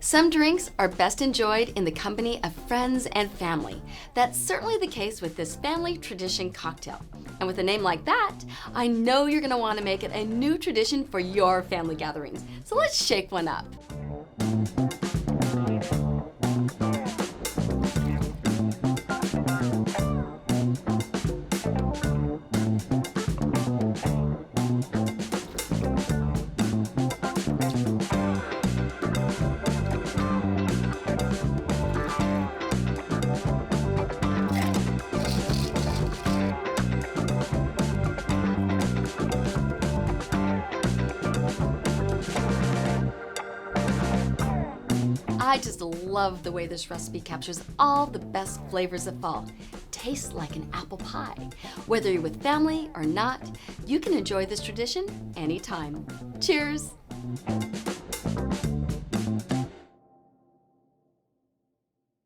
Some drinks are best enjoyed in the company of friends and family. That's certainly the case with this family tradition cocktail. And with a name like that, I know you're gonna wanna make it a new tradition for your family gatherings. So let's shake one up. I just love the way this recipe captures all the best flavors of fall. Tastes like an apple pie. Whether you're with family or not, you can enjoy this tradition anytime. Cheers!